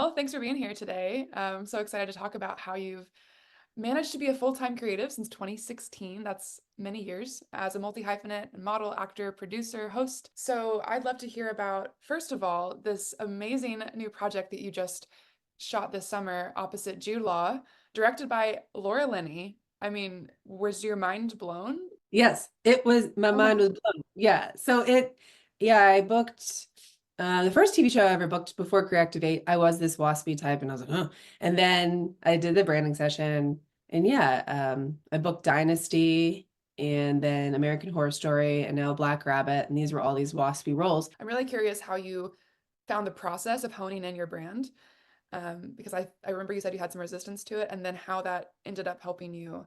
Janelle, thanks for being here today. I'm so excited to talk about how you've managed to be a full-time creative since 2016. That's many years as a multi-hyphenate, model, actor, producer, host. So I'd love to hear about, first of all, this amazing new project that you just shot this summer opposite Jude Law, directed by Laura Linney. I mean, was your mind blown? Yes, it was, my Oh my mind was blown. Yeah. I booked the first TV show I ever booked before Creativate. I was this waspy type and I was like, oh. And then I did the branding session and I booked Dynasty and then American Horror Story and now Black Rabbit. And these were all these waspy roles. I'm really curious how you found the process of honing in your brand. Because I remember you said you had some resistance to it, and then how that ended up helping you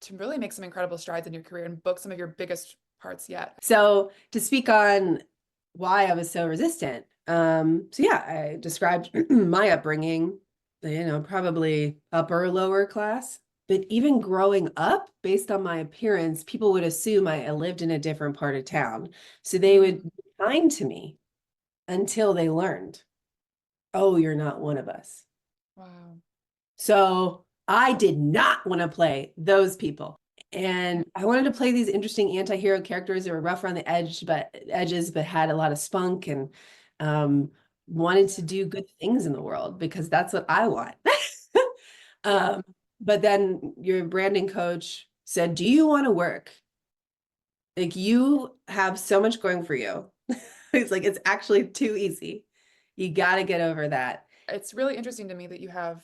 to really make some incredible strides in your career and book some of your biggest parts yet. So to speak on why I was so resistant, I described my upbringing, probably upper lower class. But even growing up, based on my appearance, people would assume I lived in a different part of town. So they Mm, would be kind to me until they learned, oh, you're not one of us. wow. So I did not want to play those people. And I wanted to play these interesting anti-hero characters that were rough around the edges, but had a lot of spunk and wanted to do good things in the world because that's what I want. Yeah. um, but then your branding coach said, "Do you want to work? Like you have so much going for you." It's like it's actually too easy. You got to get over that. It's really interesting to me that you have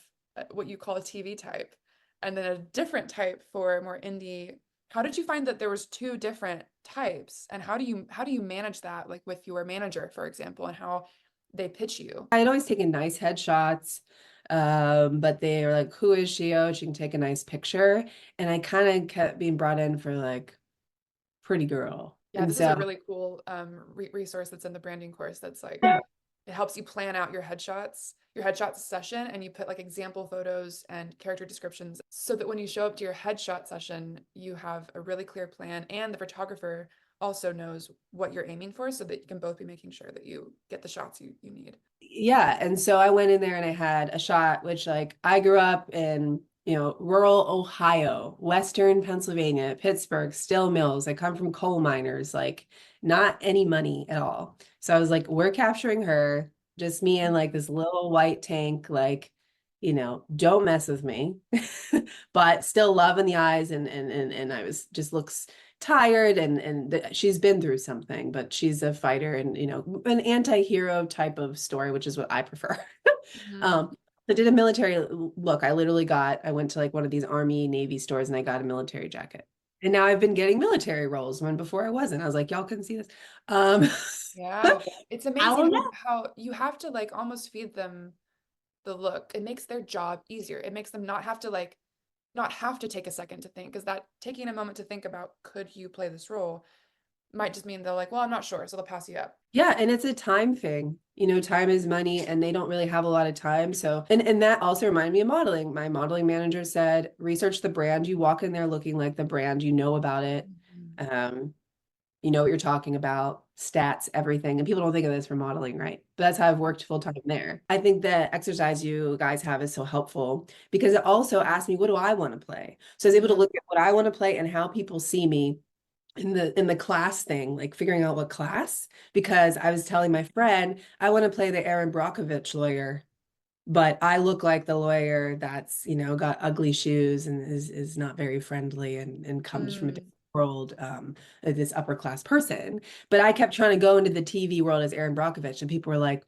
what you call a TV type and then a different type for more indie. How did you find that there was two different types, and how do you manage that, like with your manager, for example, and how they pitch you? I had always taken nice headshots, but they were like, "Who is she? Oh, she can take a nice picture." And I kind of kept being brought in for like pretty girl. Yeah, And this is a so, really cool resource that's in the branding course that's like yeah, it helps you plan out your headshot session, and you put like example photos and character descriptions so that when you show up to your headshot session, you have a really clear plan and the photographer also knows what you're aiming for so that you can both be making sure that you get the shots you need. yeah. And so I went in there and I had a shot, which like I grew up in, rural Ohio, Western Pennsylvania, Pittsburgh, Still Mills. I come from coal miners, like not any money at all. So I was like, we're capturing her, just me in like this little white tank, like, don't mess with me, but still love in the eyes. And I was just looks tired and she's been through something, but she's a fighter and an anti-hero type of story, which is what I prefer. Mhm. um I did a military look. I went to like one of these Army Navy stores and I got a military jacket. And now I've been getting military roles when before I wasn't. I was like, y'all couldn't see this. Um Yeah, it's I don't amazing know. how you have to like almost feed them the look. It makes their job easier. It makes them not have to take a second to think, because that taking a moment to think about could you play this role might just mean they're like, well, I'm not sure, so they'll pass you up. Yeah, and it's a time thing. Time is money and they don't really have a lot of time. So, and that also reminded me of modeling. My modeling manager said, research the brand. You walk in there looking like the brand, you know about it. Mhm. Um, you know what you're talking about, stats, everything. And people don't think of this for modeling, right? But that's how I've worked full time there. I think the exercise you guys have is so helpful because it also asked me, what do I want to play? So I was able to Mhm. look at what I want to play and how people see me in the class thing, like figuring out what class, because I was telling my friend, I want to play the Aaron Brockovich lawyer, but I look like the lawyer that's, got ugly shoes and is not very friendly and comes from a different Mm. world, this upper class person. But I kept trying to go into the TV world as Aaron Brockovich, and people were like,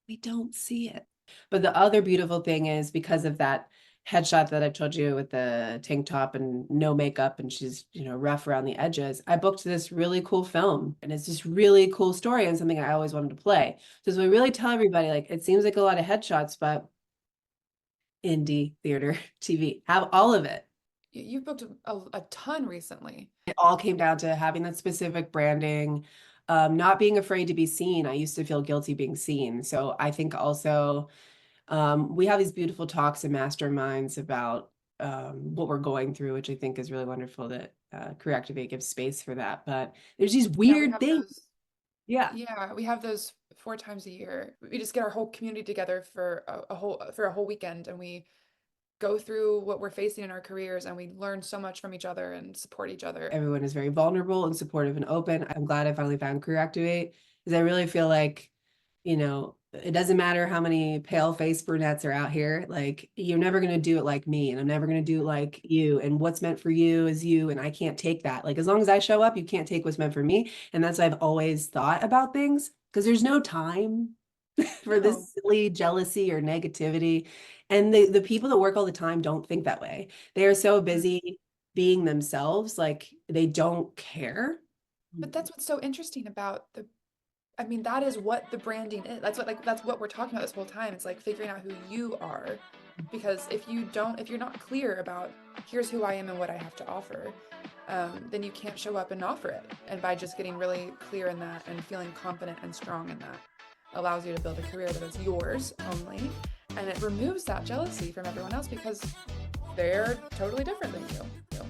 we don't see it. But the other beautiful thing is because of that headshot that I told you with the tank top and no makeup and she's, rough around the edges, I booked this really cool film and it's this really cool story and something I always wanted to play. So we really tell everybody, like, it seems like a lot of headshots, but indie theater, TV, have all of it. You've booked a ton recently. It all came down to having that specific branding, not being afraid to be seen. I used to feel guilty being seen. So I think also we have these beautiful talks and masterminds about what we're going through, which I think is really wonderful that Career Activate gives space for that. But there's these Yeah, we weird have things. those. Yeah. Yeah, we have those 4 times a year. We just get our whole community together for a whole weekend, and we go through what we're facing in our careers, and we learn so much from each other and support each other. Everyone is very vulnerable and supportive and open. I'm glad I finally found Career Activate because I really feel like, it doesn't matter how many pale faced brunettes are out here. Like, you're never going to do it like me, and I'm never going to do it like you. And what's meant for you is you, and I can't take that. Like, as long as I show up, you can't take what's meant for me. And that's what I've always thought about things because there's no time for No. this silly jealousy or negativity. And the people that work all the time don't think that way. They are so busy being themselves, like they don't care. But that's what's so interesting about I mean, that is what the branding is. That's what we're talking about this whole time. It's like figuring out who you are. Because if you're not clear about here's who I am and what I have to offer, then you can't show up and offer it. And by just getting really clear in that and feeling confident and strong in that allows you to build a career that is yours only. And it removes that jealousy from everyone else because they're totally different than you.